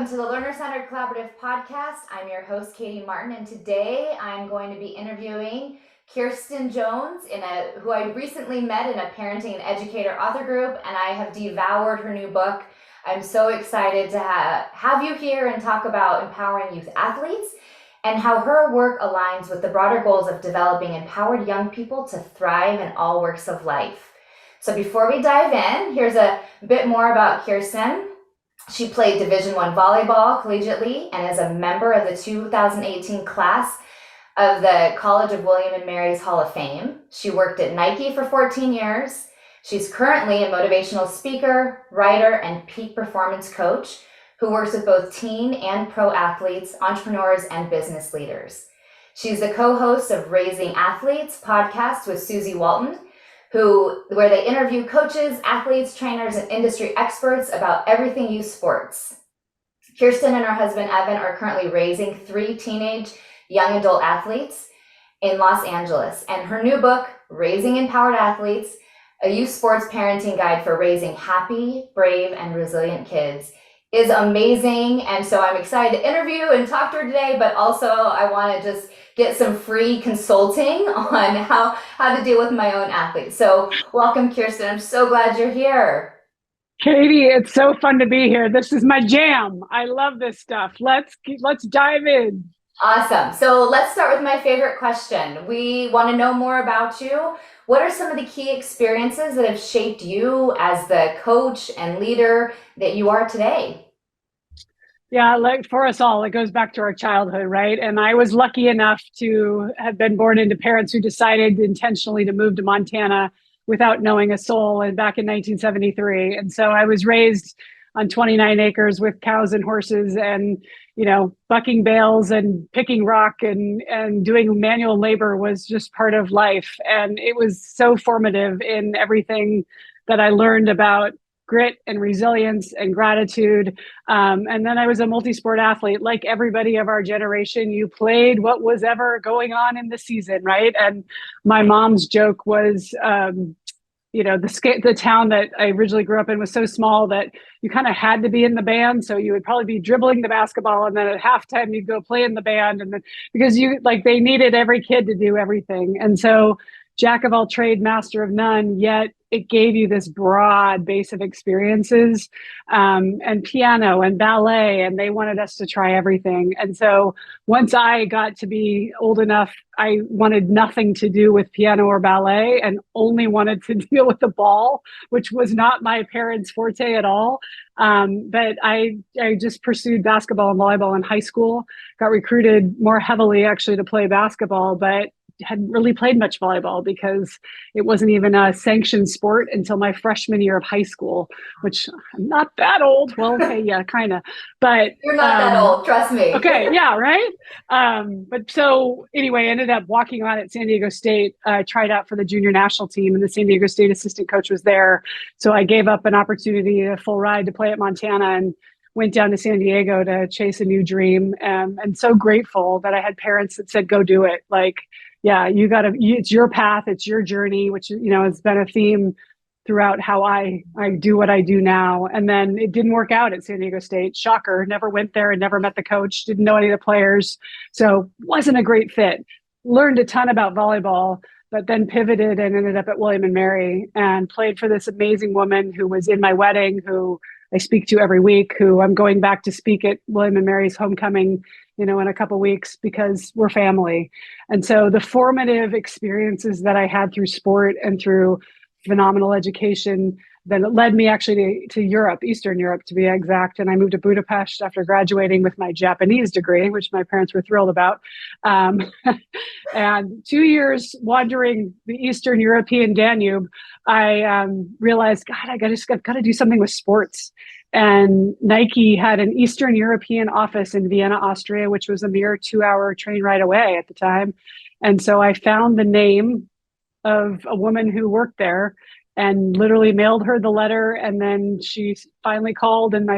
welcome to the Learner Centered Collaborative Podcast. I'm your host, Katie Martin, and today I'm going to be interviewing Kirsten Jones, who I recently met in a parenting and educator author group, and I have devoured her new book. I'm so excited to have you here and talk about empowering youth athletes and how her work aligns with the broader goals of developing empowered young people to thrive in all works of life. So before we dive in, here's a bit more about Kirsten. She played Division I volleyball collegiately and is a member of the 2018 class of the College of William and Mary's Hall of Fame. She worked at Nike for 14 years. She's currently a motivational speaker, writer, and peak performance coach who works with both teen and pro athletes, entrepreneurs, and business leaders. She's the co-host of Raising Athletes podcast with Susie Walton, where they interview coaches, athletes, trainers, and industry experts about everything youth sports. Kirsten and her husband, Evan, are currently raising 3 teenage young adult athletes in Los Angeles. And her new book, Raising Empowered Athletes, a youth sports parenting guide for raising happy, brave, and resilient kids, is amazing. And so I'm excited to interview and talk to her today, but also I want to just get some free consulting on how to deal with my own athletes. So welcome, Kirsten. I'm so glad you're here. Katie, it's so fun to be here. This is my jam. I love this stuff. Let's dive in. Awesome. So let's start with my favorite question. We want to know more about you. What are some of the key experiences that have shaped you as the coach and leader that you are today? Yeah, like for us all, it goes back to our childhood, right? And I was lucky enough to have been born into parents who decided intentionally to move to Montana without knowing a soul, and back in 1973. And so I was raised on 29 acres with cows and horses and, bucking bales and picking rock and doing manual labor was just part of life. And it was so formative in everything that I learned about grit and resilience and gratitude. And then I was a multi-sport athlete. Like everybody of our generation, you played what was ever going on in the season, right? And my mom's joke was, the town that I originally grew up in was so small that you kind of had to be in the band. So you would probably be dribbling the basketball, and then at halftime you'd go play in the band. And then because they needed every kid to do everything. And so jack of all trade, master of none, yet it gave you this broad base of experiences, and piano and ballet, and they wanted us to try everything. And so once I got to be old enough, I wanted nothing to do with piano or ballet and only wanted to deal with the ball, which was not my parents' forte at all. But I just pursued basketball and volleyball in high school, got recruited more heavily actually to play basketball, but hadn't really played much volleyball because it wasn't even a sanctioned sport until my freshman year of high school, which I'm not that old. Well, okay, yeah, kind of. But you're not that old, trust me. Okay, yeah, right. But so anyway, I ended up walking on at San Diego State. I tried out for the junior national team, and the San Diego State assistant coach was there. So I gave up an opportunity, a full ride to play at Montana, and went down to San Diego to chase a new dream. And so grateful that I had parents that said, go do it. Like, yeah, it's your path, it's your journey, which, has been a theme throughout how I do what I do now. And then it didn't work out at San Diego State. Shocker, never went there and never met the coach, didn't know any of the players. So wasn't a great fit. Learned a ton about volleyball, but then pivoted and ended up at William and Mary and played for this amazing woman who was in my wedding, who I speak to every week, who I'm going back to speak at William and Mary's homecoming, in a couple of weeks because we're family. And so the formative experiences that I had through sport and through phenomenal education that led me actually to Europe, Eastern Europe to be exact. And I moved to Budapest after graduating with my Japanese degree, which my parents were thrilled about. And 2 years wandering the Eastern European Danube, I realized, God, I've got to do something with sports. And Nike had an Eastern European office in Vienna, Austria, which was a mere 2-hour train ride away at the time. And so I found the name of a woman who worked there and literally mailed her the letter. And then she finally called and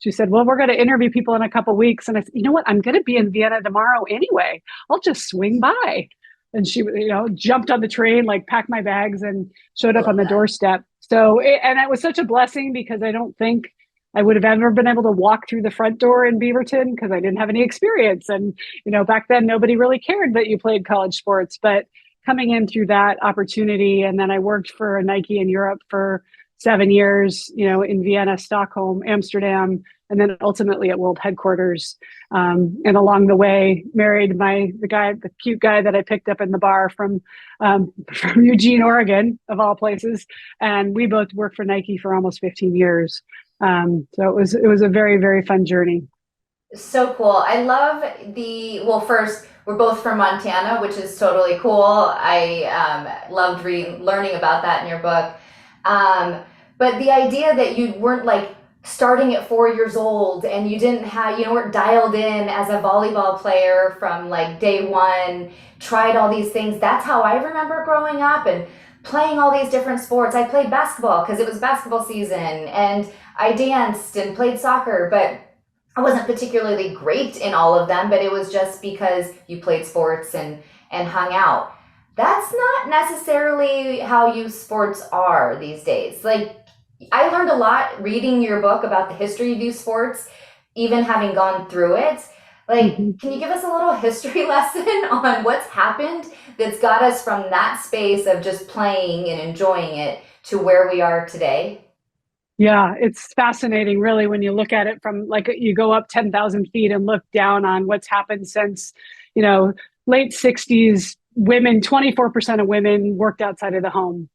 she said, well, we're going to interview people in a couple of weeks. And I said, you know what? I'm going to be in Vienna tomorrow anyway. I'll just swing by. And she, jumped on the train, packed my bags and showed up on the doorstep. So, and it was such a blessing because I don't think I would have ever been able to walk through the front door in Beaverton because I didn't have any experience. And, back then nobody really cared that you played college sports, but coming in through that opportunity. And then I worked for Nike in Europe for 7 years, in Vienna, Stockholm, Amsterdam, and then ultimately at world headquarters. And along the way, married the cute guy that I picked up in the bar from Eugene, Oregon, of all places. And we both worked for Nike for almost 15 years. So it was a very, very fun journey. So cool. I love well, first, we're both from Montana, which is totally cool. I loved learning about that in your book. But the idea that you weren't like starting at 4 years old and you didn't have, weren't dialed in as a volleyball player from like day one, tried all these things. That's how I remember growing up and playing all these different sports. I played basketball because it was basketball season, and I danced and played soccer, but I wasn't particularly great in all of them, but it was just because you played sports and hung out. That's not necessarily how youth sports are these days. Like, I learned a lot reading your book about the history of youth sports, even having gone through it. Like, can you give us a little history lesson on what's happened that's got us from that space of just playing and enjoying it to where we are today? Yeah, it's fascinating, really, when you look at it from like you go up 10,000 feet and look down on what's happened since, late 60s, women, 24% of women worked outside of the home.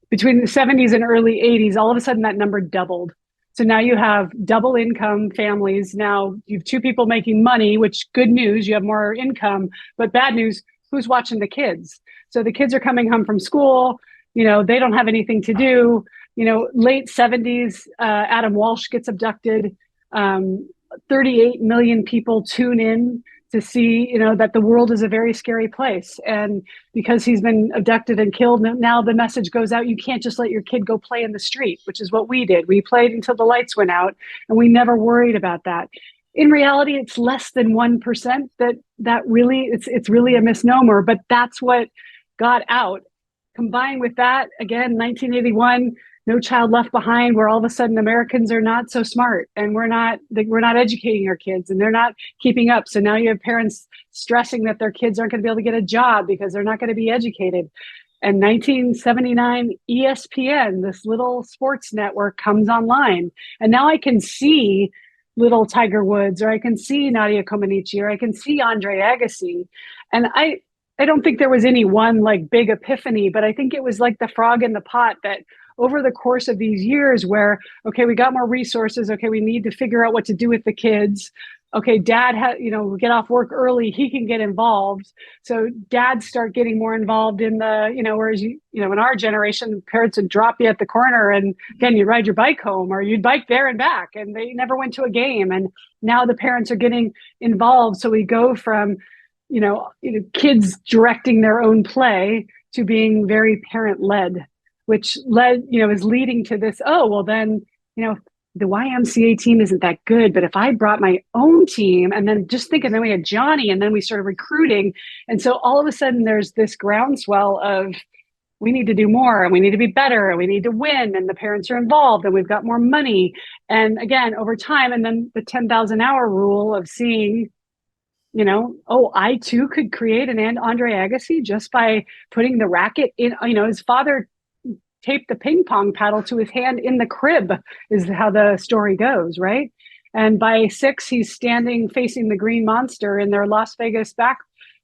Between the 70s and early 80s, all of a sudden that number doubled. So now you have double income families. Now you have two people making money, which good news, you have more income, but bad news, who's watching the kids? So the kids are coming home from school, they don't have anything to do. Late 70s, Adam Walsh gets abducted. 38 million people tune in to see, that the world is a very scary place. And because he's been abducted and killed, now the message goes out, you can't just let your kid go play in the street, which is what we did. We played until the lights went out, and we never worried about that. In reality, it's less than 1% that really, it's really a misnomer, but that's what got out. Combined with that, again, 1981, No Child Left Behind, where all of a sudden Americans are not so smart and we're not educating our kids and they're not keeping up. So now you have parents stressing that their kids aren't going to be able to get a job because they're not going to be educated. And 1979, ESPN, this little sports network, comes online. And now I can see little Tiger Woods, or I can see Nadia Comaneci, or I can see Andre Agassi. And I don't think there was any one like big epiphany, but I think it was like the frog in the pot that over the course of these years where, okay, we got more resources. Okay, we need to figure out what to do with the kids. Okay, dad we get off work early, he can get involved. So dads start getting more involved in the, whereas in our generation, parents would drop you at the corner and again, you ride your bike home or you'd bike there and back, and they never went to a game. And now the parents are getting involved. So we go from, kids directing their own play to being very parent led, which is leading to this, oh, well then, the YMCA team isn't that good, but if I brought my own team and then then we had Johnny and then we started recruiting. And so all of a sudden there's this groundswell of we need to do more and we need to be better and we need to win, and the parents are involved and we've got more money. And again, over time, and then the 10,000 hour rule of seeing, I too could create an Andre Agassi just by putting the racket in, his father taped the ping pong paddle to his hand in the crib is how the story goes, right? And by 6, he's standing facing the green monster in their Las Vegas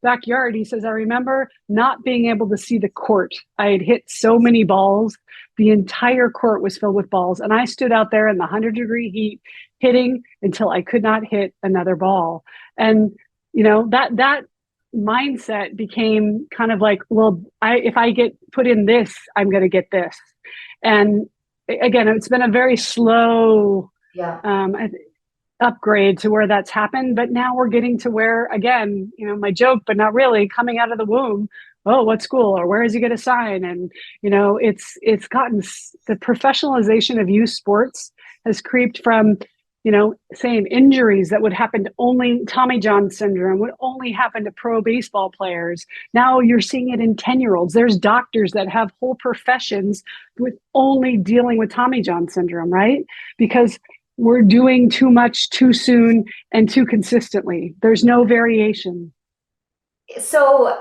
backyard. He says, I remember not being able to see the court. I had hit so many balls. The entire court was filled with balls. And I stood out there in the 100-degree heat hitting until I could not hit another ball. And, that mindset became kind of like, well, if I get put in this, I'm going to get this. And again, it's been a very slow upgrade to where that's happened. But now we're getting to where, again, my joke, but not really, coming out of the womb, oh, what school or where is he going to sign? And, it's gotten, the professionalization of youth sports has creeped from, saying injuries that would happen to only Tommy John syndrome would only happen to pro baseball players. Now you're seeing it in 10-year-olds. There's doctors that have whole professions with only dealing with Tommy John syndrome, right? Because we're doing too much too soon and too consistently. There's no variation. So,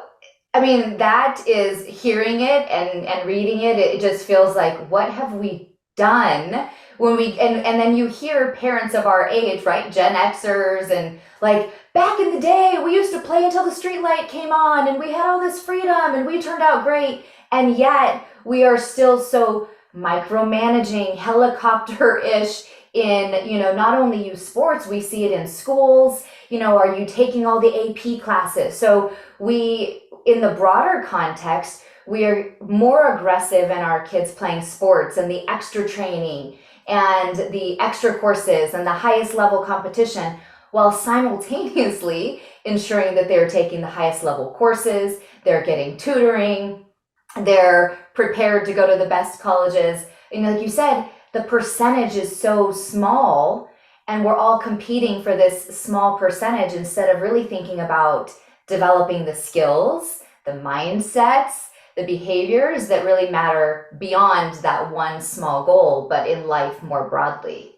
I mean, that is hearing it and reading it, it just feels like, what have we done when we, and then you hear parents of our age, right? Gen Xers and like, back in the day, we used to play until the street light came on and we had all this freedom and we turned out great. And yet we are still so micromanaging, helicopter-ish in, not only youth sports, we see it in schools. Are you taking all the AP classes? So we, in the broader context, we are more aggressive in our kids playing sports and the extra training and the extra courses and the highest level competition, while simultaneously ensuring that they're taking the highest level courses, they're getting tutoring, they're prepared to go to the best colleges. Like you said, the percentage is so small and we're all competing for this small percentage instead of really thinking about developing the skills, the mindsets, the behaviors that really matter beyond that one small goal, but in life more broadly.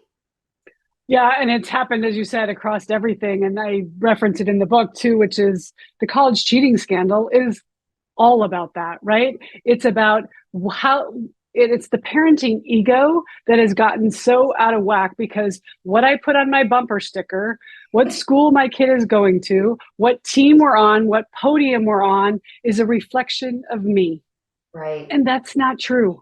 Yeah, and it's happened, as you said, across everything. And I reference it in the book too, which is the college cheating scandal is all about that, right? It's about how it's the parenting ego that has gotten so out of whack because what I put on my bumper sticker, what school my kid is going to, what team we're on, what podium we're on is a reflection of me. Right. And that's not true.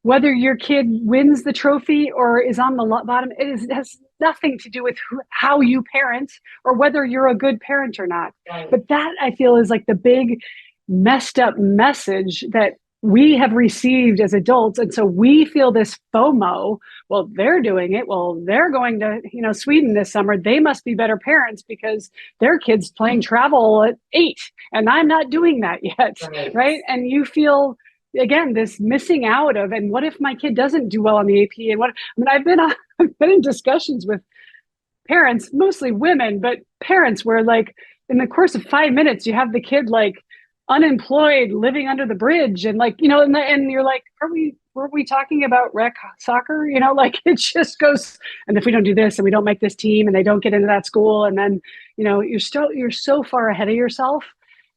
Whether your kid wins the trophy or is on the bottom, has nothing to do with how you parent or whether you're a good parent or not. Right. But that I feel is like the big messed up message that we have received as adults. And so we feel this FOMO. Well, they're doing it. Well, they're going to, Sweden this summer. They must be better parents because their kid's playing travel at 8 and I'm not doing that yet. Right. And you feel, again, this missing out of, and what if my kid doesn't do well on the AP? And I've been in discussions with parents, mostly women, but parents where like in the course of 5 minutes, you have the kid like unemployed, living under the bridge. And like, and you're like, were we talking about rec soccer? Like it just goes, and if we don't do this and we don't make this team and they don't get into that school, and then, you're so far ahead of yourself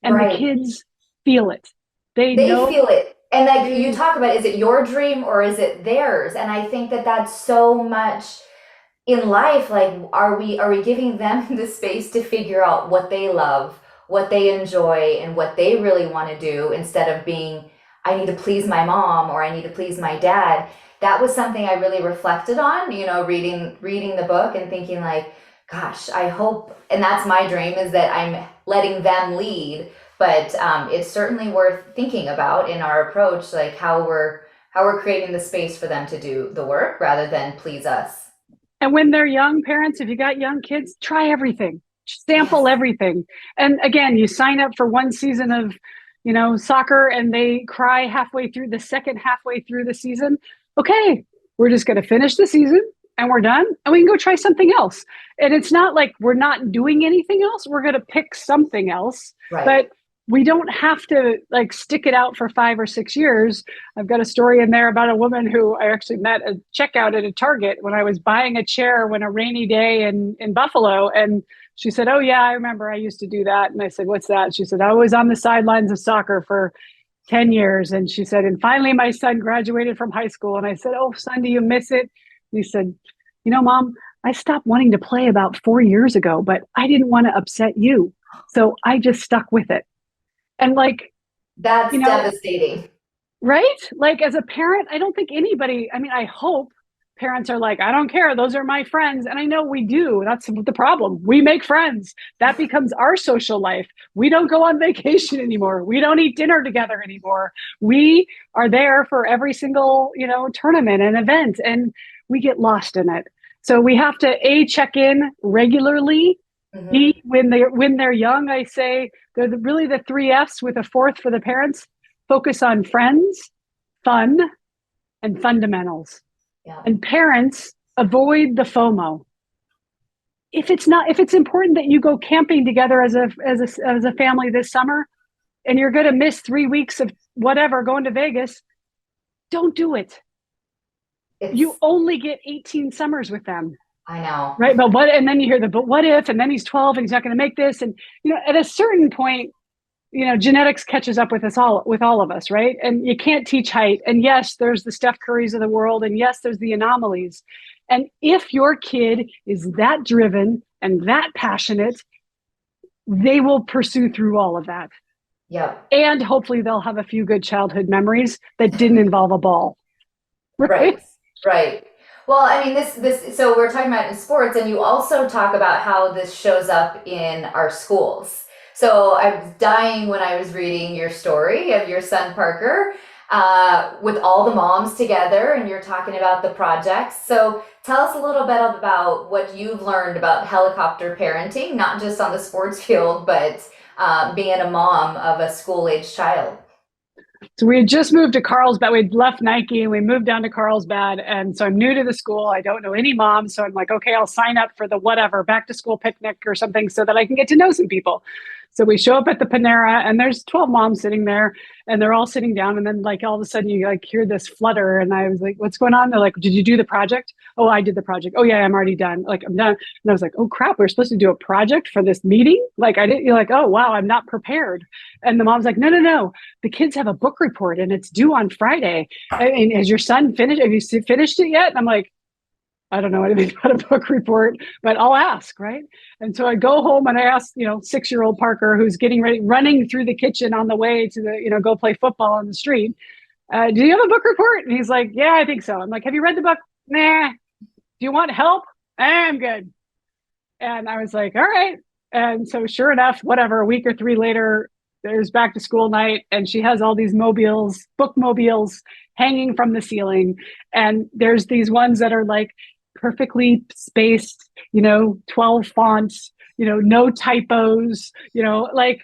and the kids feel it. They feel it. And like you talk about, is it your dream or is it theirs? And I think that that's so much in life. Like, are we giving them the space to figure out what they love, what they enjoy, and what they really want to do, instead of being, I need to please my mom or I need to please my dad. That was something I really reflected on, reading the book and thinking like, gosh, I hope, and that's my dream, is that I'm letting them lead. But it's certainly worth thinking about in our approach, like how we're creating the space for them to do the work rather than please us. And when they're young parents, if you got young kids, try everything, sample everything. And again, you sign up for one season of, soccer and they cry halfway through the season. Okay, we're just going to finish the season and we're done and we can go try something else. And it's not like we're not doing anything else. We're going to pick something else. Right. But we don't have to like stick it out for 5 or 6 years. I've got a story in there about a woman who I actually met at checkout at a Target when I was buying a chair when a rainy day in Buffalo. And she said, oh yeah, I remember I used to do that. And I said, what's that? She said, I was on the sidelines of soccer for 10 years. And she said, and finally my son graduated from high school. And I said, oh son, do you miss it? And he said, Mom, I stopped wanting to play about 4 years ago, but I didn't want to upset you. So I just stuck with it. And like, that's devastating, right? Like as a parent, I don't think anybody, I hope parents are like, I don't care. Those are my friends. And I know we do. That's the problem. We make friends. That becomes our social life. We don't go on vacation anymore. We don't eat dinner together anymore. We are there for every single, tournament and event, and we get lost in it. So we have to check in regularly. Mm-hmm. When they're young, I say they're really the 3 F's with a 4th for the parents. Focus on friends, fun, and fundamentals. Yeah. And parents, avoid the FOMO. If it's important that you go camping together as a family this summer, and you're going to miss 3 weeks of whatever going to Vegas, don't do it. You only get 18 summers with them. I know. right? But what, and then you hear but what if, and then he's 12 and he's not going to make this. And, at a certain point, genetics catches up with us all, with all of us, right? And you can't teach height. And yes, there's the Steph Currys of the world. And yes, there's the anomalies. And if your kid is that driven and that passionate, they will pursue through all of that. Yep. And hopefully they'll have a few good childhood memories that didn't involve a ball. Right. Right. Well, I mean, so we're talking about in sports, and you also talk about how this shows up in our schools. So I was dying when I was reading your story of your son, Parker, with all the moms together, and you're talking about the projects. So tell us a little bit about what you've learned about helicopter parenting, not just on the sports field, but being a mom of a school-age child. So we had just moved to Carlsbad. We'd left Nike and we moved down to Carlsbad. And so I'm new to the school. I don't know any moms. So I'm like, okay, I'll sign up for the whatever back to school picnic or something so that I can get to know some people. So we show up at the Panera and there's 12 moms sitting there and they're all sitting down. And then like all of a sudden you like hear this flutter. And I was like, what's going on? They're like, did you do the project? Oh, I did the project. Oh yeah, I'm already done. Like I'm done. And I was like, oh crap, we're supposed to do a project for this meeting? Like I didn't, you're like, oh wow, I'm not prepared. And the mom's like, no. The kids have a book report and it's due on Friday. And has your son finished? Have you finished it yet? And I'm like, I don't know anything about a book report, but I'll ask, right? And so I go home and I ask, 6-year-old Parker, who's getting ready, running through the kitchen on the way to the, go play football on the street. Do you have a book report? And he's like, yeah, I think so. I'm like, have you read the book? Nah. Do you want help? I'm good. And I was like, all right. And so sure enough, whatever, a week or 3 later, there's back to school night and she has all these book mobiles hanging from the ceiling. And there's these ones that are like perfectly spaced, 12 fonts, no typos, like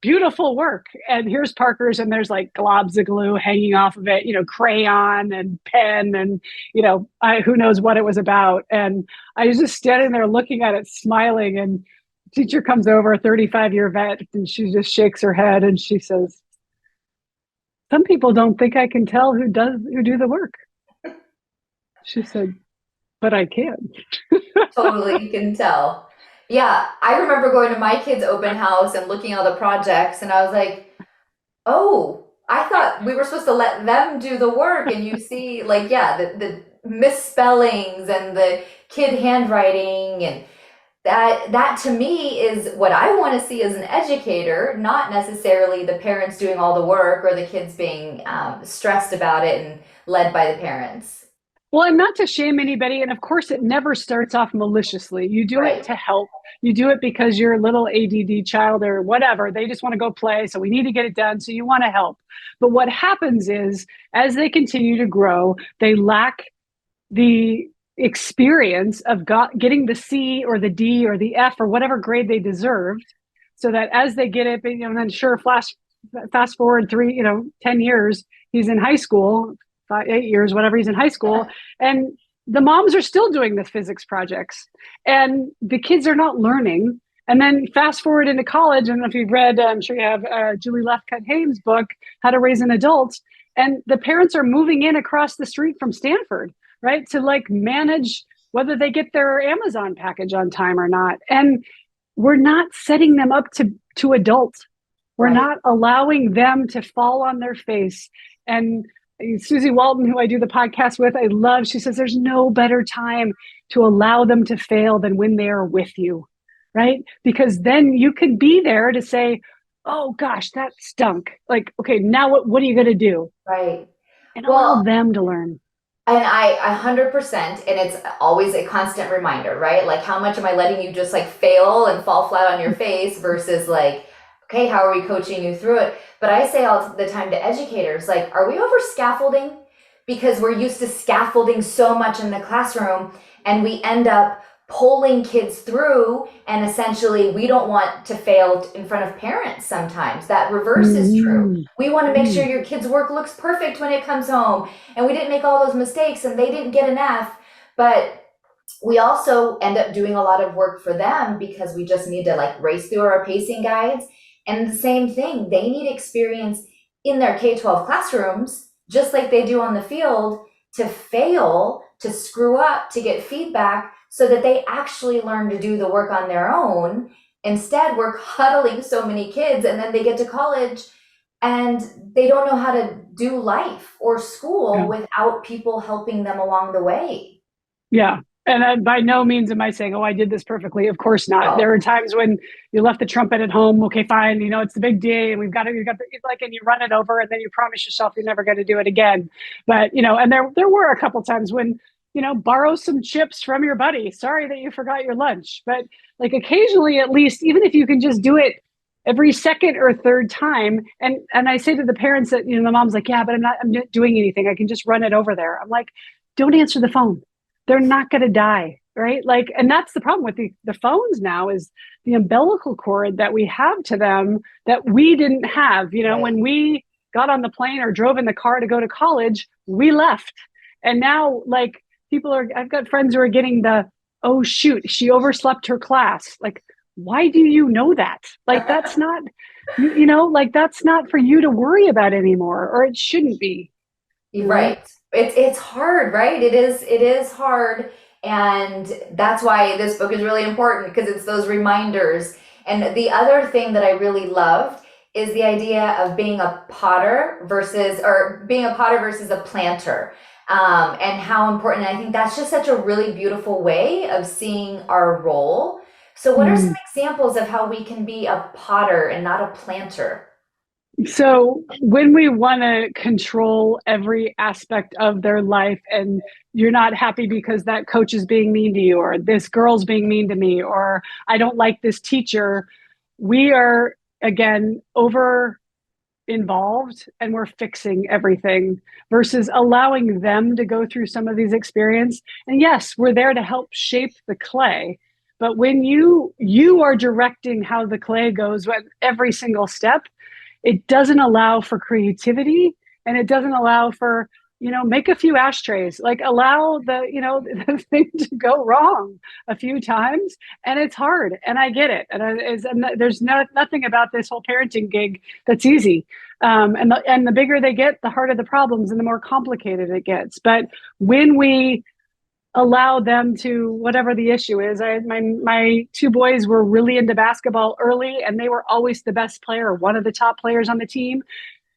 beautiful work. And here's Parker's and there's like globs of glue hanging off of it, crayon and pen and, who knows what it was about. And I was just standing there looking at it, smiling, and teacher comes over, a 35-year vet, and she just shakes her head and she says, some people don't think I can tell who do the work. She said, but I can. Totally, you can tell. Yeah, I remember going to my kids' open house and looking at all the projects, and I was like, oh, I thought we were supposed to let them do the work. And you see, like, yeah, the misspellings and the kid handwriting, and that to me is what I want to see as an educator, not necessarily the parents doing all the work or the kids being stressed about it and led by the parents. Well, and not to shame anybody. And of course, it never starts off maliciously. You do it to help. You do it because you're a little ADD child or whatever. They just want to go play. So we need to get it done. So you want to help. But what happens is as they continue to grow, they lack the experience of getting the C or the D or the F or whatever grade they deserved. So that as they get it, and then sure, fast forward 10 years, he's in high school, 8 years, whatever, he's in high school. And the moms are still doing the physics projects and the kids are not learning. And then fast forward into college. I don't know if you've read, I'm sure you have Julie Lefkett-Haim's book, How to Raise an Adult. And the parents are moving in across the street from Stanford, right? To like manage whether they get their Amazon package on time or not. And we're not setting them up to adult. We're not allowing them to fall on their face. And Susie Walton, who I do the podcast with, I love, she says, there's no better time to allow them to fail than when they are with you, right? Because then you can be there to say, oh gosh, that stunk. Like, okay, now what are you going to do? Right. And allow them to learn. And I 100%, and it's always a constant reminder, right? Like, how much am I letting you just like fail and fall flat on your face versus like, okay, how are we coaching you through it? But I say all the time to educators, like, are we over scaffolding? Because we're used to scaffolding so much in the classroom and we end up pulling kids through, and essentially we don't want to fail in front of parents sometimes. That reverse is true. We want to make sure your kid's work looks perfect when it comes home and we didn't make all those mistakes and they didn't get an F. But we also end up doing a lot of work for them because we just need to like race through our pacing guides. And the same thing, they need experience in their K-12 classrooms, just like they do on the field, to fail, to screw up, to get feedback, so that they actually learn to do the work on their own. Instead, we're cuddling so many kids, and then they get to college and they don't know how to do life or school Yeah. without people helping them along the way. Yeah. And by no means am I saying, oh, I did this perfectly. Of course not. There Oh, are times when you left the trumpet at home. Okay, fine. It's the big day and you got the, like, and you run it over and then you promise yourself you're never going to do it again. But, and there were a couple times when, borrow some chips from your buddy. Sorry that you forgot your lunch. But like occasionally, at least, even if you can just do it every second or third time. And I say to the parents that, the mom's like, yeah, but I'm not doing anything. I can just run it over there. I'm like, don't answer the phone. They're not going to die, right? Like, and that's the problem with the phones now, is the umbilical cord that we have to them that we didn't have. right. When we got on the plane or drove in the car to go to college, we left. And now, like, I've got friends who are getting oh shoot, she overslept her class. Like, why do you know that? Like, that's not, like, that's not for you to worry about anymore, or it shouldn't be. Right. It's hard, right? It is hard. And that's why this book is really important, because it's those reminders. And the other thing that I really loved is the idea of being a potter versus a planter. And how important. I think that's just such a really beautiful way of seeing our role. So what are some examples of how we can be a potter and not a planter? So when we want to control every aspect of their life, and you're not happy because that coach is being mean to you, or this girl's being mean to me, or I don't like this teacher, we are, again, over involved and we're fixing everything versus allowing them to go through some of these experiences. And yes, we're there to help shape the clay. But when you are directing how the clay goes with every single step, it doesn't allow for creativity, and it doesn't allow for, make a few ashtrays, like allow the thing to go wrong a few times. And it's hard, and I get it. And there's nothing about this whole parenting gig that's easy. And the bigger they get, the harder the problems and the more complicated it gets. But when we allow them to, whatever the issue is. My two boys were really into basketball early, and they were always the best player, one of the top players on the team.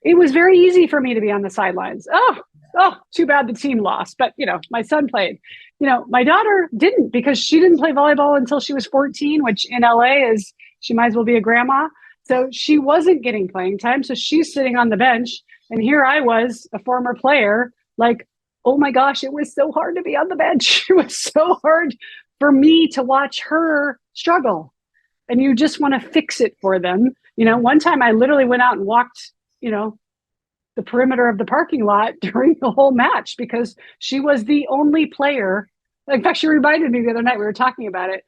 It was very easy for me to be on the sidelines. Oh, too bad the team lost. But, my son played. My daughter didn't, because she didn't play volleyball until she was 14, which in LA is, she might as well be a grandma. So she wasn't getting playing time. So she's sitting on the bench. And here I was, a former player, like, oh my gosh, it was so hard to be on the bench. It was so hard for me to watch her struggle. And you just want to fix it for them. One time I literally went out and walked, the perimeter of the parking lot during the whole match, because she was the only player. In fact, she reminded me the other night, we were talking about it.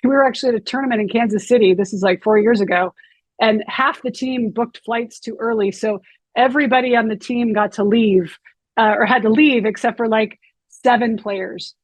We were actually at a tournament in Kansas City. This is like 4 years ago. And half the team booked flights too early. So everybody on the team got to leave, or had to leave, except for like 8 players.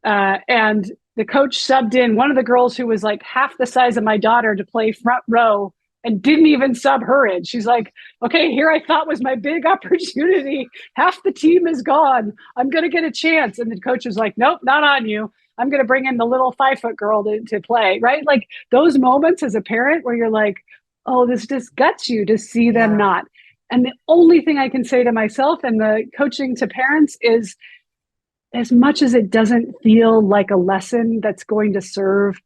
And the coach subbed in one of the girls who was like half the size of my daughter to play front row, and didn't even sub her in. She's like, okay, here I thought was my big opportunity. Half the team is gone. I'm going to get a chance. And the coach was like, nope, not on you. I'm going to bring in the little 5-foot girl to play, right? Like those moments as a parent where you're like, oh, this just guts you to see them not. And the only thing I can say to myself and the coaching to parents is, as much as it doesn't feel like a lesson that's going to serve,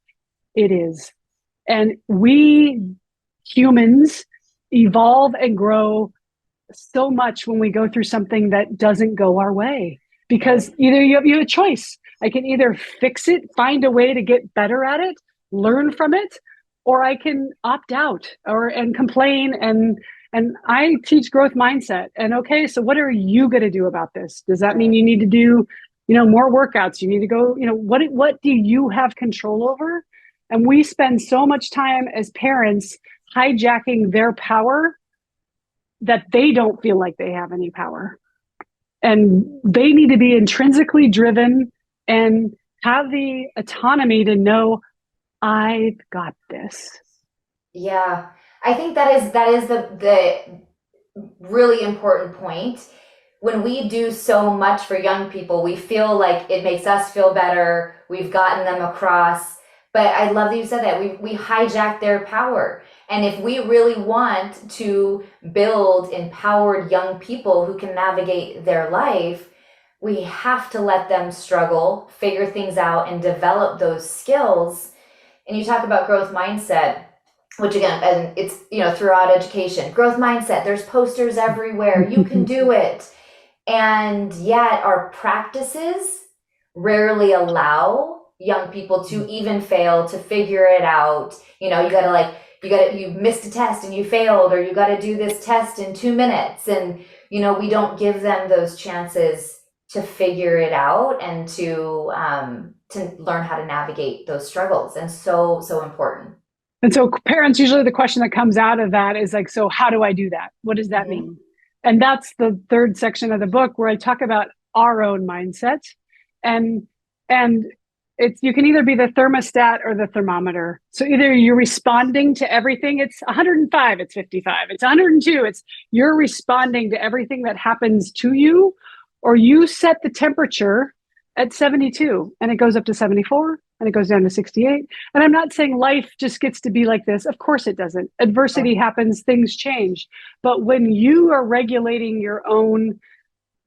it is. And we humans evolve and grow so much when we go through something that doesn't go our way, because either you have a choice. I can either fix it, find a way to get better at it, learn from it, or I can opt out and complain. And I teach growth mindset. And okay, so what are you going to do about this? Does that mean you need to do, more workouts? You need to go, what do you have control over? And we spend so much time as parents hijacking their power that they don't feel like they have any power. And they need to be intrinsically driven and have the autonomy to know, I've got this. Yeah. I think that is the really important point. when we do so much for young people, we feel like it makes us feel better. We've gotten them across. But I love that you said that. We hijack their power. And if we really want to build empowered young people who can navigate their life, we have to let them struggle, figure things out, and develop those skills. And you talk about growth mindset, which again, and it's, throughout education, growth mindset, there's posters everywhere, you can do it. And yet our practices rarely allow young people to even fail, to figure it out. You missed a test and you failed, or you got to do this test in 2 minutes. And, we don't give them those chances to figure it out and to learn how to navigate those struggles. And so, so important. And so parents, usually the question that comes out of that is like, so how do I do that? What does that mean? And that's the third section of the book where I talk about our own mindset. And it's, you can either be the thermostat or the thermometer. So either you're responding to everything, it's 105, it's 55, it's 102, you're responding to everything that happens to you, or you set the temperature at 72 and it goes up to 74 and it goes down to 68. And I'm not saying life just gets to be like this. Of course it doesn't. Adversity happens, things change. But when you are regulating your own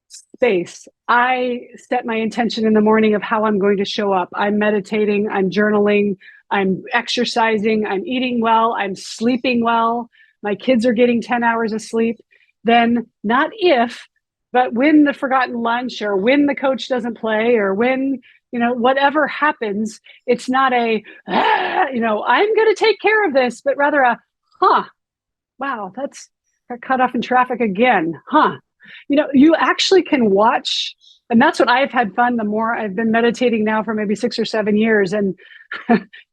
space, I set my intention in the morning of how I'm going to show up. I'm meditating, I'm journaling, I'm exercising, I'm eating well, I'm sleeping well. My kids are getting 10 hours of sleep. Then not if, but when the forgotten lunch, or when the coach doesn't play, or when, whatever happens, it's not I'm going to take care of this, but rather wow, that's got cut off in traffic again. You actually can watch, and that's what I've had fun. The more I've been meditating now for maybe 6 or 7 years. And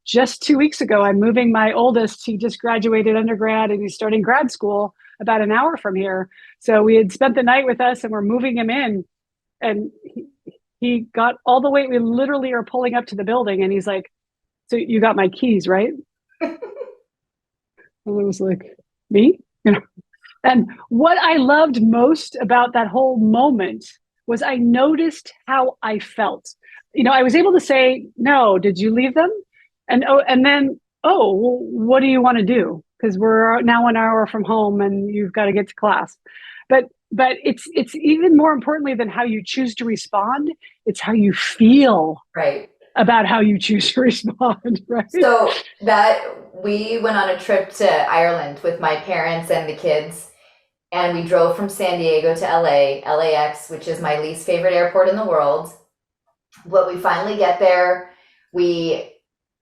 just 2 weeks ago, I'm moving my oldest. He just graduated undergrad and he's starting grad school about an hour from here. So we had spent the night with us and we're moving him in, and he got all the way. We literally are pulling up to the building and he's like, so you got my keys, right? And I was like, me? And what I loved most about that whole moment was I noticed how I felt. I was able to say, no, did you leave them? And then, well, what do you want to do? Because we're now 1 hour from home and you've got to get to class. But it's even more importantly than how you choose to respond, it's how you feel about how you choose to respond, right? So that we went on a trip to Ireland with my parents and the kids, and we drove from San Diego to LAX, which is my least favorite airport in the world. But we finally get there, we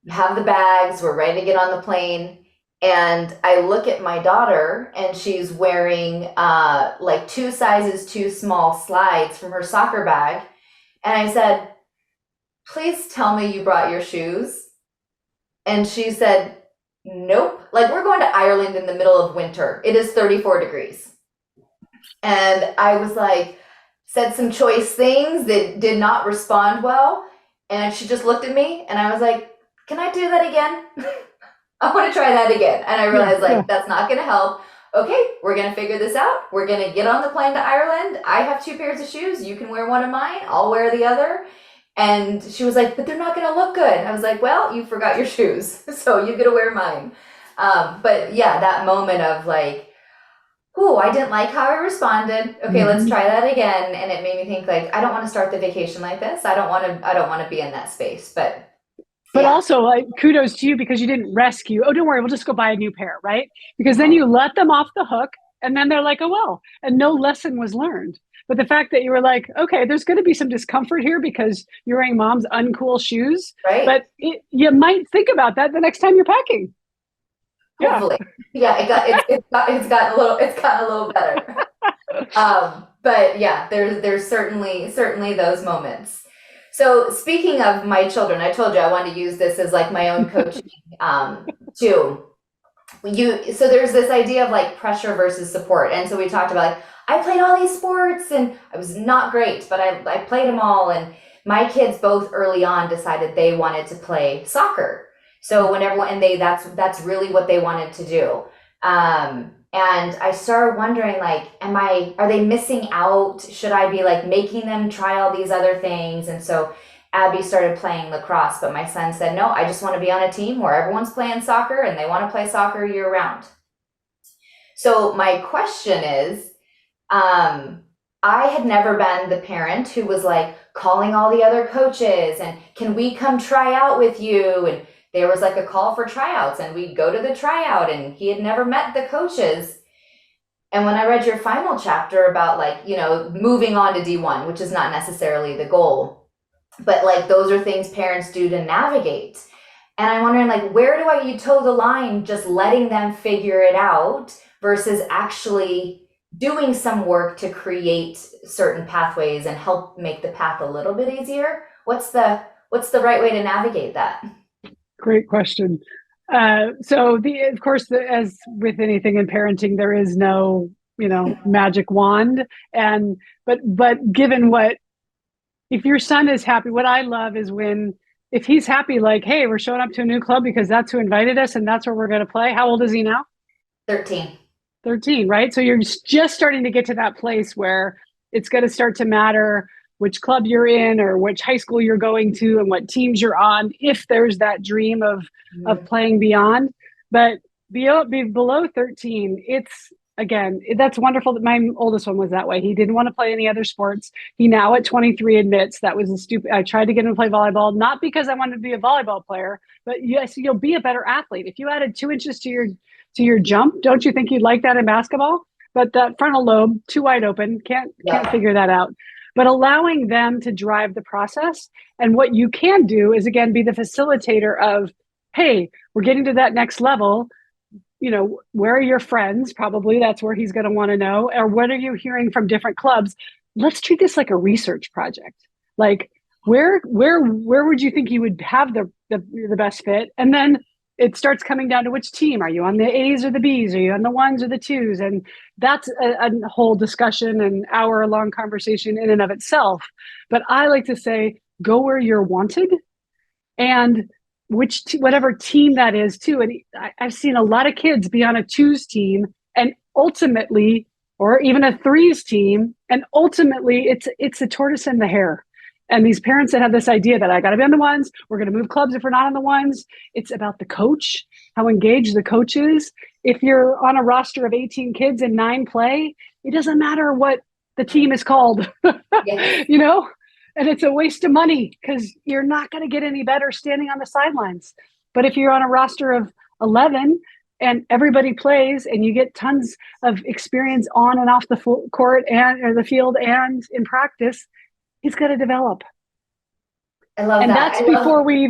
have the bags, we're ready to get on the plane. And I look at my daughter and she's wearing like 2 sizes too small slides from her soccer bag. And I said, please tell me you brought your shoes. And she said, nope. Like, we're going to Ireland in the middle of winter. It is 34 degrees. And I was like, said some choice things that did not respond well. And she just looked at me and I was like, can I do that again? I want to try that again. And I realized that's not going to help. Okay, we're going to figure this out. We're going to get on the plane to Ireland. I have 2 pairs of shoes. You can wear one of mine. I'll wear the other. And she was like, but they're not going to look good. I was like, well, you forgot your shoes, so you get to wear mine. But yeah, that moment of like, oh, I didn't like how I responded. Okay, let's try that again. And it made me think like, I don't want to start the vacation like this. I don't want to be in that space. But also, like, kudos to you because you didn't rescue. Oh, don't worry, we'll just go buy a new pair, right? Because then you let them off the hook, and then they're like, oh, well, and no lesson was learned. But the fact that you were like, okay, there's going to be some discomfort here because you're wearing mom's uncool shoes, right? But you might think about that the next time you're packing. Hopefully, it's gotten a little better. But yeah, there's certainly those moments. So speaking of my children, I told you I wanted to use this as like my own coaching too. So there's this idea of like pressure versus support. And so we talked about like, I played all these sports and I was not great, but I played them all. And my kids both early on decided they wanted to play soccer. So that's really what they wanted to do. And And I started wondering, like, are they missing out? Should I be like making them try all these other things? And so Abby started playing lacrosse, but my son said, no, I just want to be on a team where everyone's playing soccer and they want to play soccer year round. So my question is, I had never been the parent who was like calling all the other coaches and can we come try out with you? And there was like a call for tryouts and we'd go to the tryout and he had never met the coaches. And when I read your final chapter about like, you know, moving on to D1, which is not necessarily the goal, but like those are things parents do to navigate. And I'm wondering like, where do you toe the line just letting them figure it out versus actually doing some work to create certain pathways and help make the path a little bit easier? What's the right way to navigate that? Great question. Of course, as with anything in parenting, there is no, magic wand. But given if your son is happy, what I love is if he's happy, like, hey, we're showing up to a new club because that's who invited us and that's where we're going to play. How old is he now? 13. 13, right? So you're just starting to get to that place where it's going to start to matter which club you're in or which high school you're going to and what teams you're on, if there's that dream of playing beyond. But below 13, that's wonderful that my oldest one was that way. He didn't want to play any other sports. He now at 23 admits that was I tried to get him to play volleyball, not because I wanted to be a volleyball player, but yes, you'll be a better athlete. If you added 2 inches to your jump, don't you think you'd like that in basketball? But that frontal lobe, too wide open, can't figure that out. But allowing them to drive the process. And what you can do is, again, be the facilitator of, hey, we're getting to that next level. Where are your friends? Probably that's where he's going to want to know. Or what are you hearing from different clubs? Let's treat this like a research project. Like, where would you think you would have the best fit? And then it starts coming down to which team. Are you on the A's or the B's? Are you on the 1s or the 2s? And that's a whole discussion, an hour-long conversation in and of itself. But I like to say, go where you're wanted, and whatever team that is too. And I've seen a lot of kids be on a 2s team and ultimately, or even a 3s team, and ultimately it's a tortoise and the hare. And these parents that have this idea that I got to be on the 1s, we're going to move clubs if we're not on the 1s. It's about the coach, how engaged the coach is. If you're on a roster of 18 kids and 9 play, it doesn't matter what the team is called, and it's a waste of money because you're not going to get any better standing on the sidelines. But if you're on a roster of 11 and everybody plays and you get tons of experience on and off the court or the field and in practice, he's got to develop. I love that. And that's before we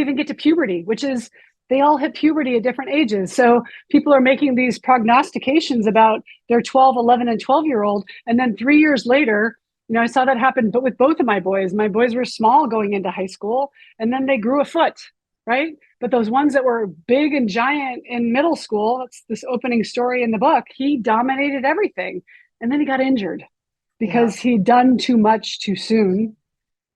even get to puberty, which is they all hit puberty at different ages. So people are making these prognostications about their 12, 11, and 12-year-old. And then 3 years later, I saw that happen, but with both of my boys. My boys were small going into high school, and then they grew a foot, right? But those ones that were big and giant in middle school, that's this opening story in the book, he dominated everything. And then he got injured because he'd done too much too soon.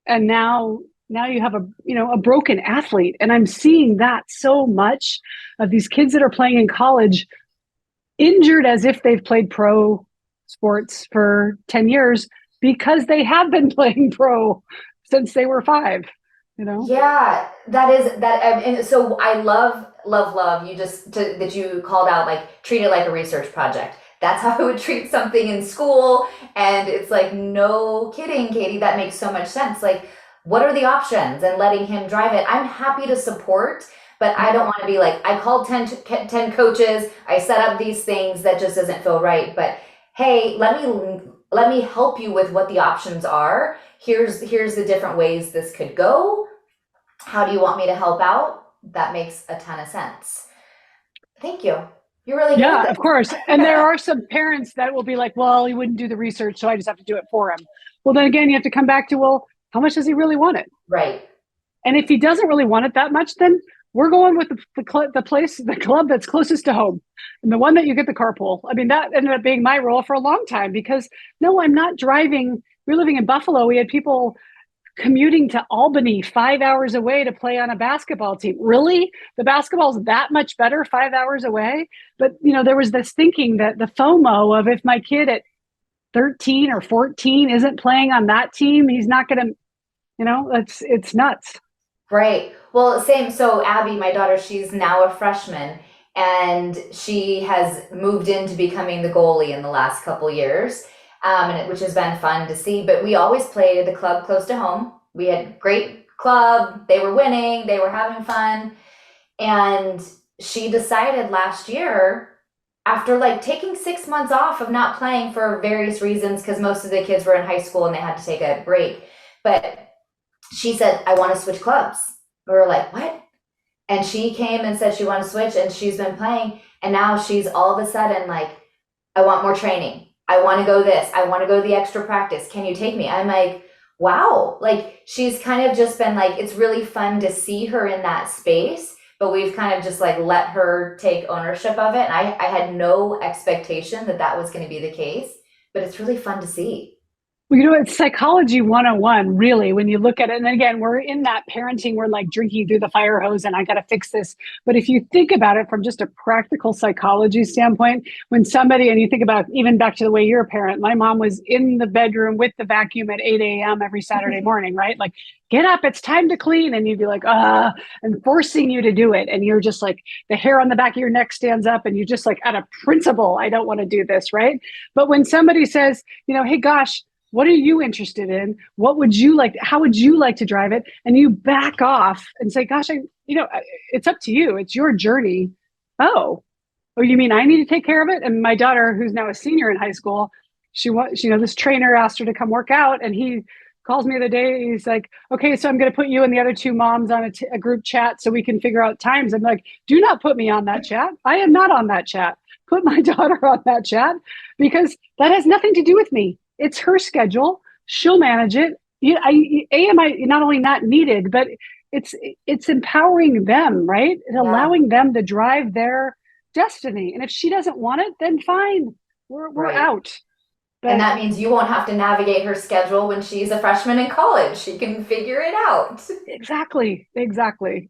And now you have a broken athlete. And I'm seeing that so much of these kids that are playing in college, injured as if they've played pro sports for 10 years because they have been playing pro since they were 5. Yeah, that is that. And so I love you that you called out, like, treat it like a research project. That's how I would treat something in school. And it's like, no kidding, Katie, that makes so much sense. Like, what are the options, and letting him drive it. I'm happy to support, but I don't want to be like, I called 10 coaches, I set up these things, that just doesn't feel right. But hey, let me help you with what the options are. Here's the different ways this could go. How do you want me to help out? That makes a ton of sense. Thank you. You're really good. Yeah, of course. And there are some parents that will be like, well, he wouldn't do the research, so I just have to do it for him. Well, then again, you have to come back to, well, how much does he really want it? Right. And if he doesn't really want it that much, then we're going with the club that's closest to home, and the one that you get the carpool. I mean, that ended up being my role for a long time because, no, I'm not driving. We're living in Buffalo. We had people commuting to Albany 5 hours away to play on a basketball team. Really? The basketball's that much better 5 hours away? But, there was this thinking that the FOMO of if my kid at 13 or 14 isn't playing on that team, he's not going to, it's nuts. Right. Well, same. So Abby, my daughter, she's now a freshman and she has moved into becoming the goalie in the last couple years, which has been fun to see. But we always played at the club close to home. We had great club. They were winning. They were having fun. And she decided last year, after like taking 6 months off of not playing for various reasons, because most of the kids were in high school and they had to take a break. But she said, I want to switch clubs. We were like, what? And she came and said she wanted to switch, and she's been playing. And now she's all of a sudden like, I want more training. I want to go this. I want to go the extra practice. Can you take me? I'm like, wow. Like, she's kind of just been like, it's really fun to see her in that space, but we've kind of just like let her take ownership of it. And I had no expectation that that was going to be the case, but it's really fun to see. Well, it's psychology 101, really, when you look at it. And again, we're in that parenting, we're like drinking through the fire hose and I got to fix this. But if you think about it from just a practical psychology standpoint, when somebody, and you think about even back to the way you're a parent, my mom was in the bedroom with the vacuum at 8 a.m. every Saturday morning, right? Like, get up, it's time to clean. And you'd be like, and forcing you to do it. And you're just like, the hair on the back of your neck stands up and you're just like, out of principle, I don't want to do this, right? But when somebody says, hey, gosh, what are you interested in? What would you like? How would you like to drive it? And you back off and say, gosh, it's up to you. It's your journey. Oh, you mean I need to take care of it? And my daughter, who's now a senior in high school, this trainer asked her to come work out. And he calls me the other day. He's like, okay, so I'm going to put you and the other two moms on a group chat so we can figure out times. I'm like, do not put me on that chat. I am not on that chat. Put my daughter on that chat because that has nothing to do with me. It's her schedule. She'll manage it. AMI not only not needed, but it's empowering them, right? And allowing them to drive their destiny. And if she doesn't want it, then fine. We're out. But, and that means you won't have to navigate her schedule when she's a freshman in college. She can figure it out. Exactly.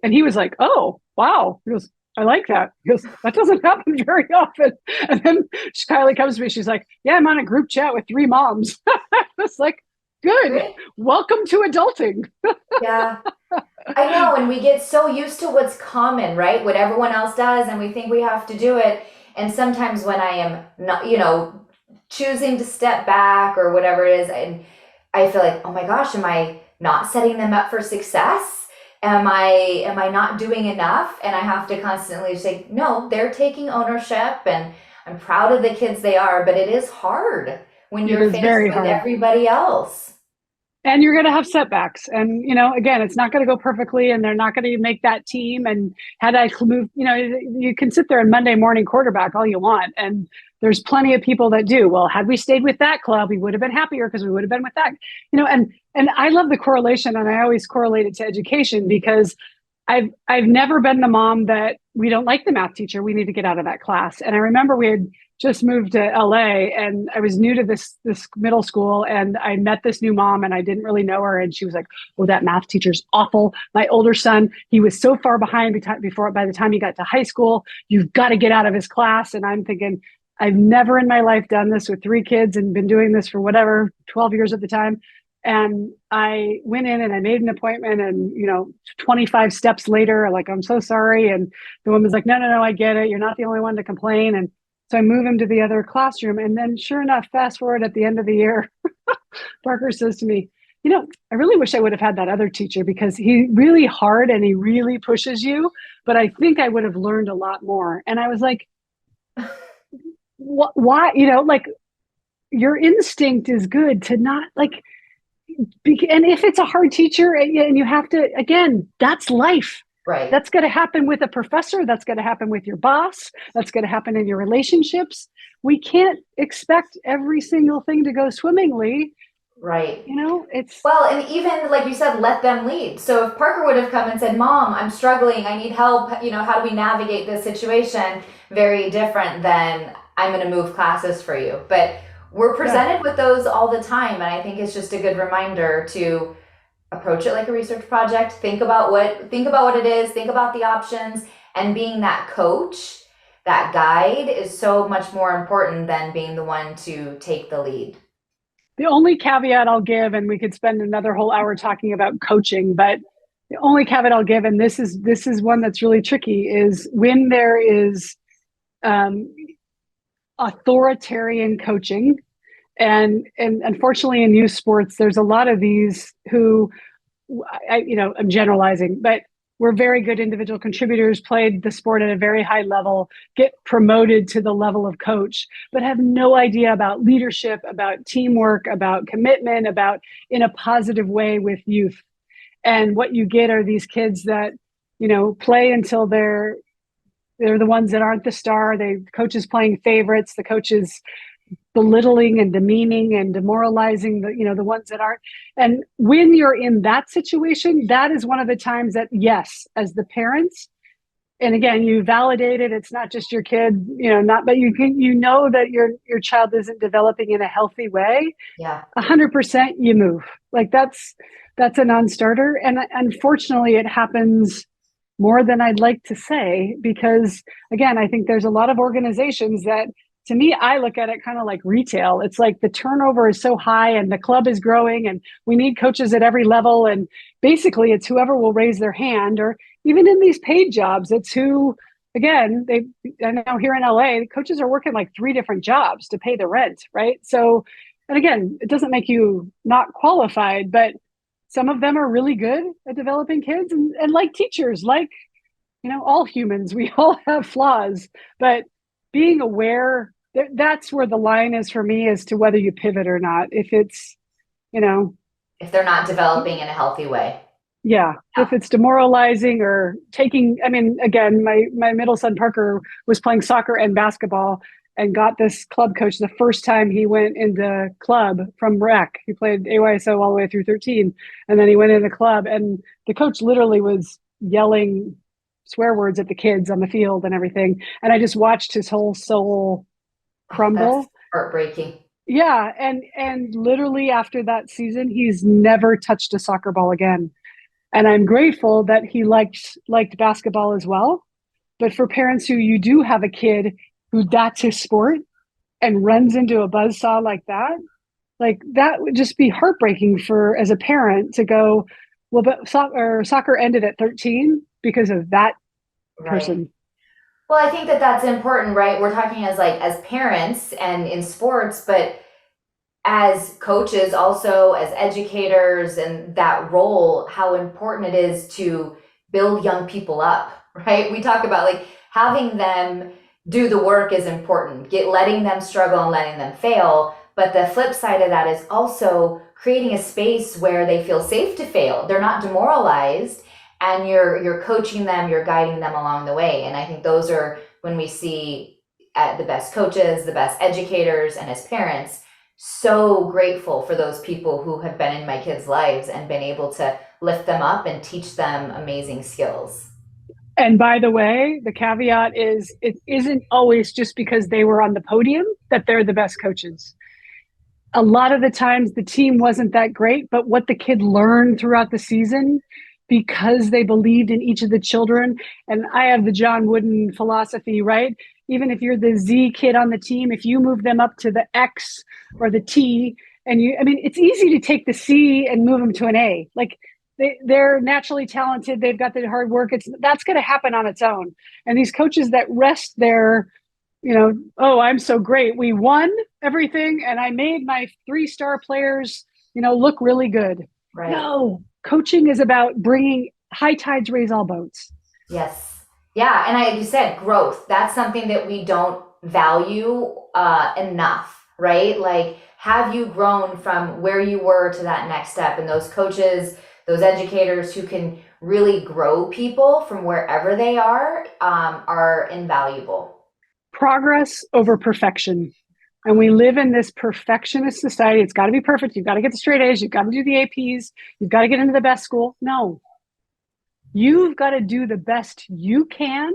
And he was like, oh, wow. He goes, I like that. He goes, that doesn't happen very often. And then Kylie comes to me. She's like, yeah, I'm on a group chat with 3 moms. It's like, good. Right. Welcome to adulting. Yeah. I know. And we get so used to what's common, right? What everyone else does. And we think we have to do it. And sometimes when I am not, choosing to step back or whatever it is, and I feel like, oh my gosh, am I not setting them up for success? Am I not doing enough? And I have to constantly say, no, they're taking ownership and I'm proud of the kids they are, but it is hard when you're faced with everybody else. And you're going to have setbacks. And, again, it's not going to go perfectly and they're not going to make that team. And had I moved, you can sit there and Monday morning quarterback all you want. And there's plenty of people that do. Well, had we stayed with that club, we would have been happier because we would have been with that, and I love the correlation, and I always correlate it to education because I've never been the mom that we don't like the math teacher. We need to get out of that class. And I remember we had just moved to LA and I was new to this middle school and I met this new mom and I didn't really know her. And she was like, oh, that math teacher's awful. My older son, he was so far behind by the time he got to high school, you've got to get out of his class. And I'm thinking, I've never in my life done this with 3 kids and been doing this for 12 years at the time. And I went in and I made an appointment and, 25 steps later, like, I'm so sorry. And the woman's like, no, I get it. You're not the only one to complain. And so I move him to the other classroom. And then sure enough, fast forward at the end of the year, Parker says to me, I really wish I would have had that other teacher because he's really hard and he really pushes you. But I think I would have learned a lot more. And I was like, why, your instinct is good to not and if it's a hard teacher and you have to, again, that's life. Right. That's going to happen with a professor. That's going to happen with your boss. That's going to happen in your relationships. We can't expect every single thing to go swimmingly. Right. It's and even like you said, let them lead. So if Parker would have come and said, Mom, I'm struggling, I need help, how do we navigate this situation? Very different than I'm going to move classes for you. But we're presented with those all the time. And I think it's just a good reminder to approach it like a research project. Think about what it is, think about the options, and being that coach, that guide is so much more important than being the one to take the lead. The only caveat I'll give, and we could spend another whole hour talking about coaching, but the only caveat I'll give, and this is one that's really tricky, is when there is um, authoritarian coaching, and unfortunately in youth sports, there's a lot of these who, I'm generalizing, but we're very good individual contributors, played the sport at a very high level, get promoted to the level of coach, but have no idea about leadership, about teamwork, about commitment, about in a positive way with youth. And what you get are these kids that, play until they're the ones that aren't the star. The coach is playing favorites. The coach is belittling and demeaning and demoralizing the ones that aren't. And when you're in that situation, that is one of the times that, yes, as the parents, and again, you validate it, it's not just your kid, but you know that your child isn't developing in a healthy way. Yeah. 100% you move. Like that's a non-starter. And unfortunately it happens more than I'd like to say, because again, I think there's a lot of organizations that, to me, I look at it kind of like retail. It's like the turnover is so high and the club is growing and we need coaches at every level. And basically it's whoever will raise their hand, or even in these paid jobs, it's who, again, I know here in LA, coaches are working like 3 different jobs to pay the rent, right? So, and again, it doesn't make you not qualified, but some of them are really good at developing kids, and like teachers, like, all humans, we all have flaws, but being aware, that's where the line is for me as to whether you pivot or not. If it's, if they're not developing in a healthy way. Yeah. If it's demoralizing or taking, again, my middle son Parker was playing soccer and basketball and got this club coach the first time he went into club from rec. He played AYSO all the way through 13. And then he went into club, and the coach literally was yelling swear words at the kids on the field and everything. And I just watched his whole soul crumble. That's heartbreaking. Yeah. And literally after that season, he's never touched a soccer ball again. And I'm grateful that he liked basketball as well. But for parents who you do have a kid who that's his sport and runs into a buzzsaw like that would just be heartbreaking as a parent to go, well, but soccer ended at 13 because of that person. Right. Well, I think that that's important, right? We're talking as parents and in sports, but as coaches, also as educators, and that role, how important it is to build young people up, right? We talk about like having them do the work is important, letting them struggle and letting them fail. But the flip side of that is also creating a space where they feel safe to fail. They're not demoralized, and you're coaching them, you're guiding them along the way. And I think those are when we see the best coaches, the best educators, and as parents, so grateful for those people who have been in my kids' lives and been able to lift them up and teach them amazing skills. And by the way, the caveat is it isn't always just because they were on the podium that they're the best coaches. A lot of the times the team wasn't that great, but what the kid learned throughout the season, because they believed in each of the children. And I have the John Wooden philosophy, right? Even if you're the Z kid on the team, if you move them up to the X or the T, and it's easy to take the C and move them to an A. Like they're naturally talented. They've got the hard work. That's going to happen on its own. And these coaches that rest their, oh, I'm so great. We won everything. And I made my 3-star players, look really good. Right. No, coaching is about bringing high tides raise all boats. Yes. Yeah. And like you said, growth, that's something that we don't value enough, right? Like, have you grown from where you were to that next step? And those coaches, those educators who can really grow people from wherever they are invaluable. Progress over perfection. And we live in this perfectionist society. It's got to be perfect. You've got to get the straight A's. You've got to do the APs. You've got to get into the best school. No. You've got to do the best you can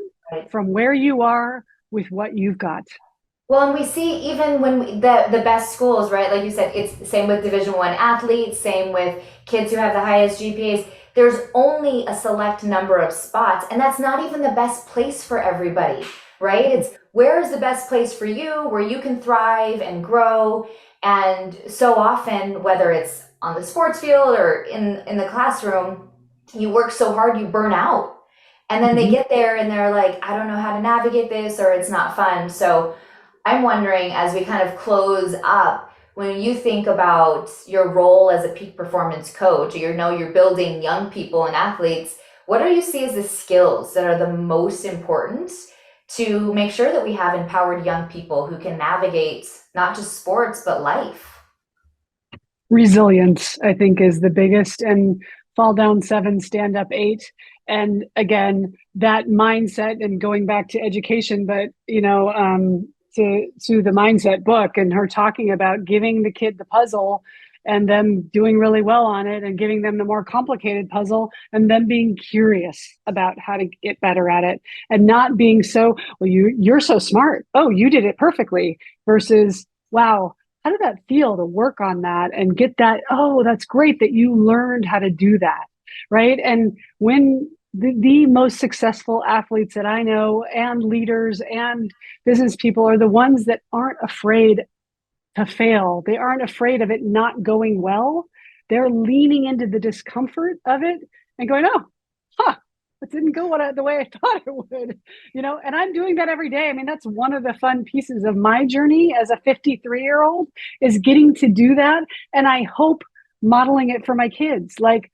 from where you are with what you've got. Well, and we see even when the best schools, right? Like you said, it's the same with Division 1 athletes, same with kids who have the highest GPAs. There's only a select number of spots, and that's not even the best place for everybody, right? It's where is the best place for you, where you can thrive and grow. And so often, whether it's on the sports field or in the classroom, you work so hard you burn out. And then they get there and they're like, I don't know how to navigate this, or it's not fun. So I'm wondering, as we kind of close up, when you think about your role as a peak performance coach, you're building young people and athletes, what do you see as the skills that are the most important to make sure that we have empowered young people who can navigate not just sports, but life? Resilience, I think, is the biggest, and fall down 7, stand up 8. And again, that mindset, and going back to education, but to the mindset book, and her talking about giving the kid the puzzle and them doing really well on it, and giving them the more complicated puzzle and them being curious about how to get better at it, and not being so, well, you're so smart, oh, you did it perfectly, versus, wow, how did that feel to work on that and get that? Oh, that's great that you learned how to do that. Right. And when the most successful athletes that I know, and leaders and business people, are the ones that aren't afraid to fail. They aren't afraid of it not going well. They're leaning into the discomfort of it and going, oh, it didn't go the way I thought it would, and I'm doing that every day. I mean, that's one of the fun pieces of my journey as a 53-year-old, is getting to do that. And I hope modeling it for my kids, like,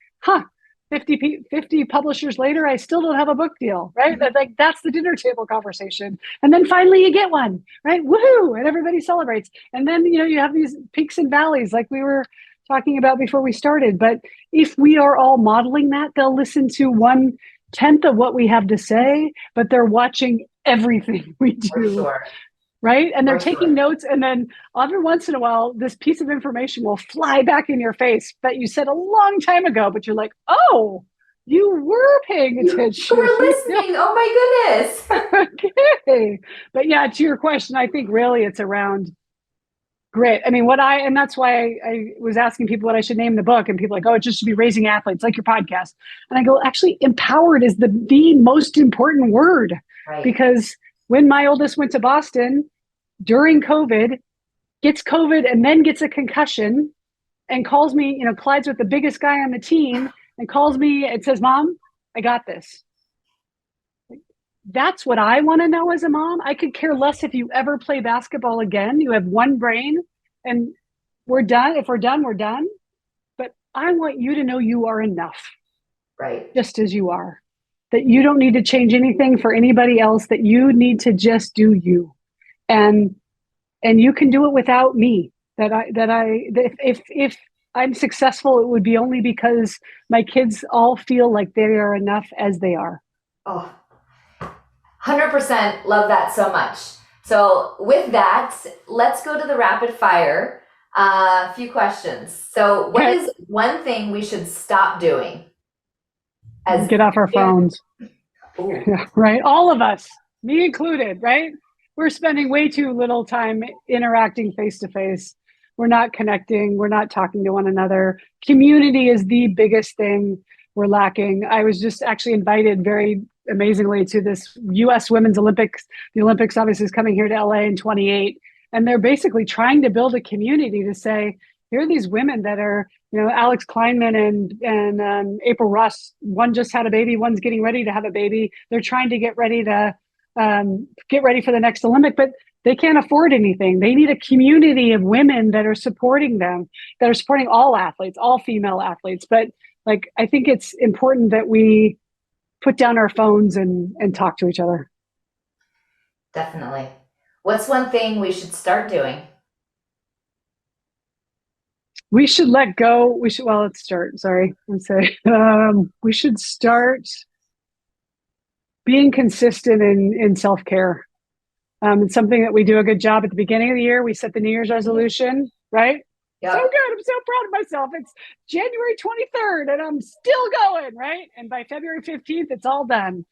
50 publishers later, I still don't have a book deal, right? Like, that's the dinner table conversation. And then finally you get one, right? Woohoo! And everybody celebrates. And then, you have these peaks and valleys like we were talking about before we started. But if we are all modeling that, they'll listen to 1/10 of what we have to say, but they're watching everything we do. For sure. Right? And they're taking notes, and then every once in a while, this piece of information will fly back in your face that you said a long time ago, but you're like, oh, you were paying attention. You were listening. Oh my goodness. Okay. But yeah, to your question, I think really it's around grit. I mean, and that's why I was asking people what I should name the book, and people are like, oh, it just should be raising athletes, like your podcast. And I go, actually, empowered is the most important word. Right. Because when my oldest went to Boston during COVID, gets COVID and then gets a concussion, and calls me, Clyde's with the biggest guy on the team, and calls me and says, Mom, I got this. That's what I want to know as a mom. I could care less if you ever play basketball again. You have one brain, and we're done. If we're done, we're done. But I want you to know you are enough. Right. Just as you are. That you don't need to change anything for anybody else, that you need to just do you. And you can do it without me. If I'm successful, it would be only because my kids all feel like they are enough as they are. Oh, 100% love that so much. So with that, let's go to the rapid fire. A few questions. So what is one thing we should stop doing? Get off our phones. Yeah, right. All of us, me included, right? We're spending way too little time interacting face to face. We're not connecting. We're not talking to one another. Community is the biggest thing we're lacking. I was just actually invited very amazingly to this U.S. Women's Olympics. The Olympics obviously is coming here to LA in 28. And they're basically trying to build a community to say, here are these women that are, Alex Kleinman and April Russ, one just had a baby, one's getting ready to have a baby. They're trying to get ready for the next Olympic, but they can't afford anything. They need a community of women that are supporting them, that are supporting all athletes, all female athletes. But I think it's important that we put down our phones and talk to each other. Definitely. What's one thing we should start doing? We should let go. Let's start. Sorry. Let's say we should start being consistent in self-care. It's something that we do a good job at the beginning of the year. We set the New Year's resolution, right? Yep. So good. I'm so proud of myself. It's January 23rd and I'm still going, right? And by February 15th, it's all done.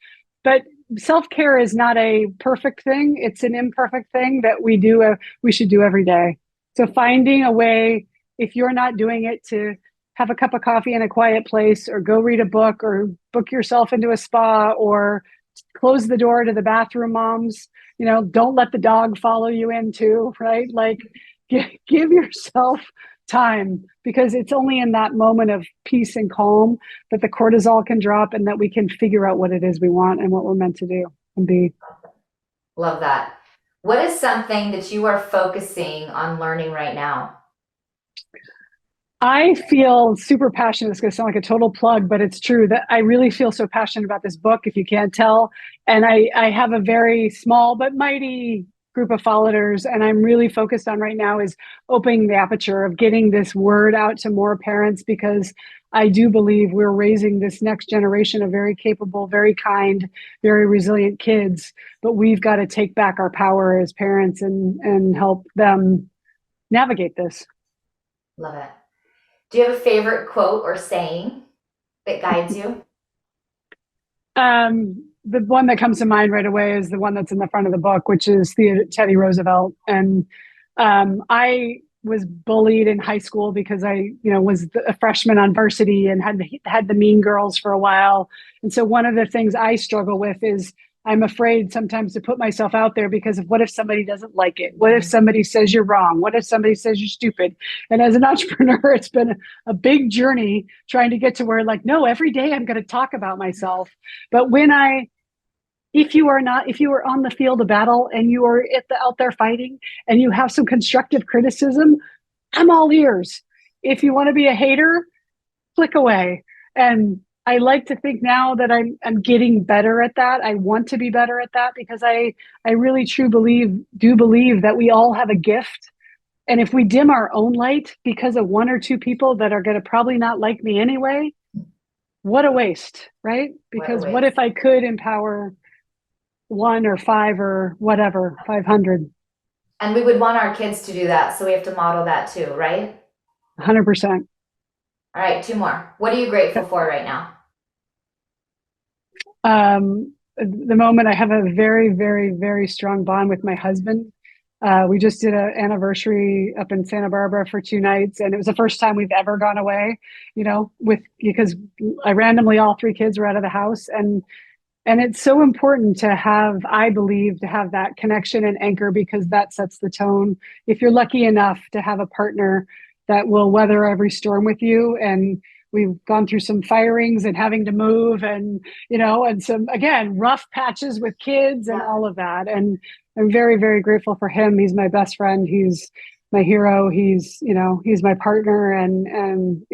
but self-care is not a perfect thing. It's an imperfect thing that we should do every day. So finding a way, if you're not doing it, to have a cup of coffee in a quiet place, or go read a book, or book yourself into a spa, or close the door to the bathroom, moms. Don't let the dog follow you in too, right? Like, give yourself time, because it's only in that moment of peace and calm that the cortisol can drop, and that we can figure out what it is we want and what we're meant to do and be. Love that. What is something that you are focusing on learning right now? I feel super passionate. It's going to sound like a total plug, but it's true that I really feel so passionate about this book, if you can't tell. And I have a very small but mighty group of followers. And I'm really focused on right now is opening the aperture of getting this word out to more parents, because I do believe we're raising this next generation of very capable, very kind, very resilient kids. But we've got to take back our power as parents and help them navigate this. Love it. Do you have a favorite quote or saying that guides you? The one that comes to mind right away is the one that's in the front of the book, which is Teddy Roosevelt. And I was bullied in high school because I, was a freshman on varsity and had the mean girls for a while. And so one of the things I struggle with is I'm afraid sometimes to put myself out there, because of what if somebody doesn't like it? What if somebody says you're wrong? What if somebody says you're stupid? And as an entrepreneur, it's been a big journey trying to get to where, like, no, every day I'm going to talk about myself. But if you are on the field of battle and you are out there fighting and you have some constructive criticism, I'm all ears. If you want to be a hater, click away. And I like to think now that I'm getting better at that. I want to be better at that, because I really do believe that we all have a gift. And if we dim our own light because of one or two people that are going to probably not like me anyway, what a waste, right? Because what if I could empower 1 or 5 or whatever, 500? And we would want our kids to do that. So we have to model that too, right? 100%. All right, 2 more. What are you grateful for right now? The moment I have a very, very, very strong bond with my husband. We just did an anniversary up in Santa Barbara for 2 nights, and it was the first time we've ever gone away, because I randomly, all 3 kids were out of the house, and it's so important to have, I believe, to have that connection and anchor, because that sets the tone. If you're lucky enough to have a partner that will weather every storm with you, and we've gone through some firings and having to move, and and some, again, rough patches with kids and all of that. And I'm very, very grateful for him. He's my best friend. He's my hero. He's my partner. And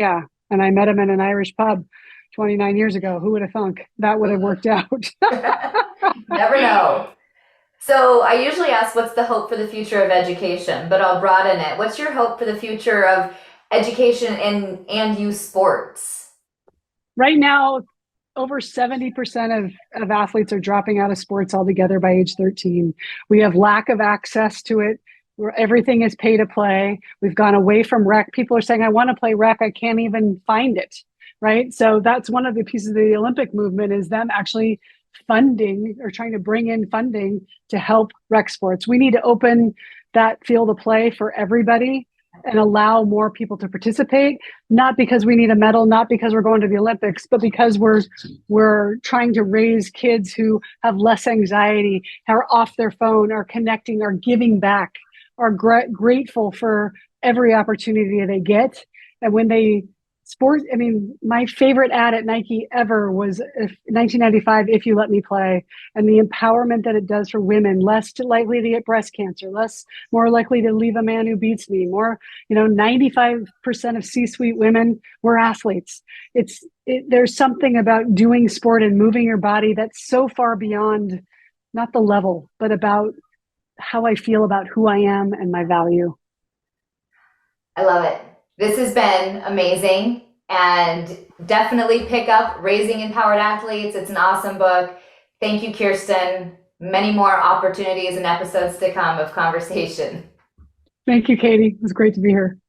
I met him in an Irish pub 29 years ago. Who would have thunk that would have worked out? Never know. So I usually ask, what's the hope for the future of education? But I'll broaden it. What's your hope for the future of education and youth sports? Right now, over 70% of athletes are dropping out of sports altogether by age 13. We have lack of access to it, where everything is pay to play. We've gone away from rec. People are saying, I want to play rec. I can't even find it, right? So that's one of the pieces of the Olympic movement, is them actually funding, or trying to bring in funding to help rec sports. We need to open that field of play for everybody and allow more people to participate, not because we need a medal, not because we're going to the Olympics, but because we're trying to raise kids who have less anxiety, are off their phone, are connecting, are giving back, are grateful for every opportunity they get. And when they my favorite ad at Nike ever was 1995, If You Let Me Play, and the empowerment that it does for women, less likely to get breast cancer, more likely to leave a man who beats me, 95% of C-suite women were athletes. There's something about doing sport and moving your body that's so far beyond, not the level, but about how I feel about who I am and my value. I love it. This has been amazing, and definitely pick up Raising Empowered Athletes. It's an awesome book. Thank you, Kirsten. Many more opportunities and episodes to come of conversation. Thank you, Katie. It was great to be here.